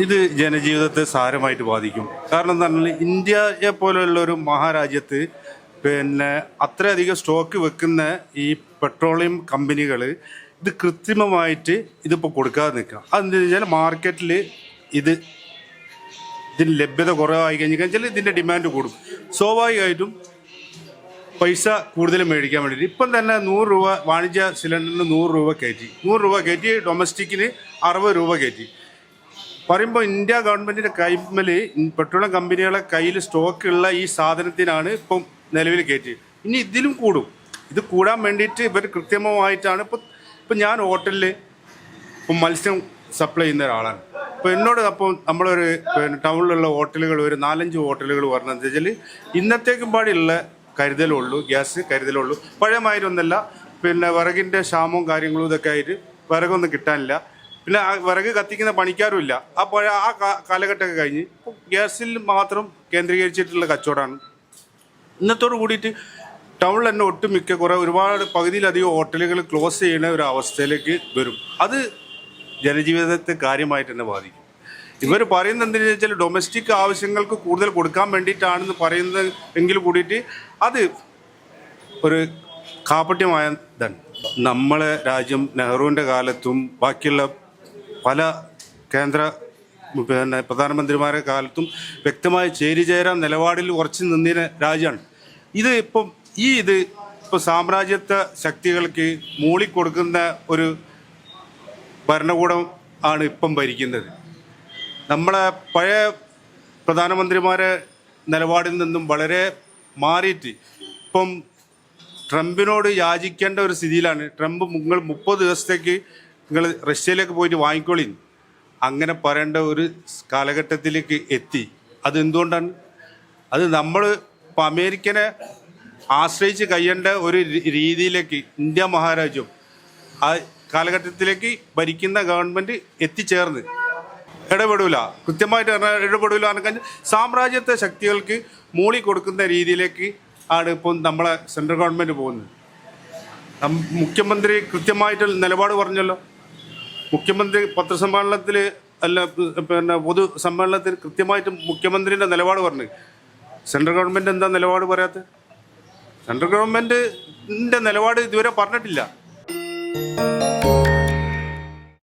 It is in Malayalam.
ഇത് ജനജീവിതത്തെ സാരമായിട്ട് ബാധിക്കും. കാരണം എന്താ പറഞ്ഞാൽ ഇന്ത്യയെ പോലെയുള്ള ഒരു മഹാരാജ്യത്ത് അത്രയധികം സ്റ്റോക്ക് വെക്കുന്ന ഈ പെട്രോളിയം കമ്പനികൾ ഇത് കൃത്രിമമായിട്ട് ഇതിപ്പോൾ കൊടുക്കാതെ നിൽക്കുക. അതെന്താ വെച്ചാൽ മാർക്കറ്റിൽ ഇതിന് ലഭ്യത കുറവായി കഴിഞ്ഞാൽ ഇതിൻ്റെ ഡിമാൻഡ് കൂടും. സ്വാഭാവികമായിട്ടും പൈസ കൂടുതൽ മേടിക്കാൻ വേണ്ടിയിട്ട് ഇപ്പം തന്നെ 100 രൂപ വാണിജ്യ സിലിണ്ടറിന് 100 രൂപ കയറ്റി, 100 രൂപ കയറ്റി ഡൊമസ്റ്റിക്കിന് 60 രൂപ കയറ്റി പറയുമ്പോൾ ഇന്ത്യ ഗവൺമെൻറ്റിൻ്റെ കൈമേൽ പെട്രോളിയം കമ്പനികളെ കയ്യിൽ സ്റ്റോക്കുള്ള ഈ സാധനത്തിനാണ് ഇപ്പം നിലവിൽ കയറ്റി. ഇനി ഇതിലും കൂടും. ഇത് കൂടാൻ വേണ്ടിയിട്ട് ഇവർ കൃത്രിമമായിട്ടാണ് ഇപ്പം ഞാൻ ഹോട്ടലിൽ ഇപ്പം മത്സ്യം സപ്ലൈ ചെയ്യുന്ന ഒരാളാണ്. അപ്പോൾ എന്നോട് അപ്പോൾ നമ്മളൊരു ടൗണിലുള്ള ഹോട്ടലുകൾ ഒരു 4-5 ഹോട്ടലുകൾ പറഞ്ഞതെന്ന് വെച്ചാൽ ഇന്നത്തേക്കും പാടിയുള്ള കരുതലുള്ളൂ, ഗ്യാസ് കരുതലുള്ളൂ. പഴയമായിട്ടൊന്നല്ല. വിറകിൻ്റെ ക്ഷാമവും കാര്യങ്ങളും ഇതൊക്കെ ആയിട്ട് വിറകൊന്നും കിട്ടാനില്ല. പിന്നെ വിറക് കത്തിക്കുന്ന പണിക്കാരും ഇല്ല. ആ കാലഘട്ടമൊക്കെ കഴിഞ്ഞ് ഇപ്പോൾ ഗ്യാസിൽ മാത്രം കേന്ദ്രീകരിച്ചിട്ടുള്ള കച്ചവടമാണ്. ഇന്നത്തോട് കൂടിയിട്ട് ടൗണിൽ തന്നെ ഒട്ടുമിക്ക ഒരുപാട് പകുതിയിലധികം ഹോട്ടലുകൾ ക്ലോസ് ചെയ്യുന്ന ഒരു അവസ്ഥയിലേക്ക് വരും. അത് ജനജീവിതത്തെ കാര്യമായിട്ട് തന്നെ ബാധിക്കും. ഇവർ പറയുന്നത് എന്തെന്ന് വെച്ചാൽ ഡൊമസ്റ്റിക് ആവശ്യങ്ങൾക്ക് കൂടുതൽ കൊടുക്കാൻ വേണ്ടിയിട്ടാണെന്ന് പറയുന്നത് എങ്കിൽ കൂടിയിട്ട് അത് ഒരു കാപട്യമായതാണ്. നമ്മളെ രാജ്യം നെഹ്റുവിൻ്റെ കാലത്തും ബാക്കിയുള്ള പല കേന്ദ്ര പ്രധാനമന്ത്രിമാരുടെ കാലത്തും വ്യക്തമായ ചേരിചേരാൻ നിലപാടിൽ ഉറച്ചു നിന്നിരുന്ന രാജ്യമാണ്. ഇത് ഇപ്പോൾ സാമ്രാജ്യത്വ ശക്തികൾക്ക് മൂളിക്കൊടുക്കുന്ന ഒരു ഭരണകൂടം ആണ് ഇപ്പം ഭരിക്കുന്നത്. നമ്മളെ പഴയ പ്രധാനമന്ത്രിമാരെ നിലപാടിൽ നിന്നും വളരെ മാറിയിട്ട് ഇപ്പം ട്രംപിനോട് യാചിക്കേണ്ട ഒരു സ്ഥിതിയിലാണ്. ട്രംപ് നിങ്ങൾ 30 ദിവസത്തേക്ക് നിങ്ങൾ റഷ്യയിലേക്ക് പോയിട്ട് വാങ്ങിക്കോളി അങ്ങനെ പറയേണ്ട ഒരു കാലഘട്ടത്തിലേക്ക് എത്തി. അതെന്തുകൊണ്ടാണ്? അത് നമ്മൾ ഇപ്പോൾ അമേരിക്കനെ ആശ്രയിച്ച് കഴിയേണ്ട ഒരു രീതിയിലേക്ക് ഇന്ത്യ മഹാരാജ്യം ആ കാലഘട്ടത്തിലേക്ക് ഭരിക്കുന്ന ഗവൺമെൻറ് എത്തിച്ചേർന്ന് ഇടപെടില്ല, കൃത്യമായിട്ട് ഇടപെടില്ല എന്ന് കഴിഞ്ഞാൽ സാമ്രാജ്യത്വ ശക്തികൾക്ക് മൂളി കൊടുക്കുന്ന രീതിയിലേക്ക് ആണ് ഇപ്പം നമ്മളെ സെൻട്രൽ ഗവൺമെൻറ് പോകുന്നത്. മുഖ്യമന്ത്രി കൃത്യമായിട്ട് നിലപാട് പറഞ്ഞല്ലോ. മുഖ്യമന്ത്രി പത്രസമ്മേളനത്തിൽ പൊതു സമ്മേളനത്തിൽ കൃത്യമായിട്ട് മുഖ്യമന്ത്രിൻ്റെ നിലപാട് പറഞ്ഞു. സെൻട്രൽ ഗവൺമെൻറ് എന്താ നിലപാട് പറയാത്തത്? സെൻട്രൽ ഗവൺമെൻറ്റിൻ്റെ നിലപാട് ഇതുവരെ പറഞ്ഞിട്ടില്ല.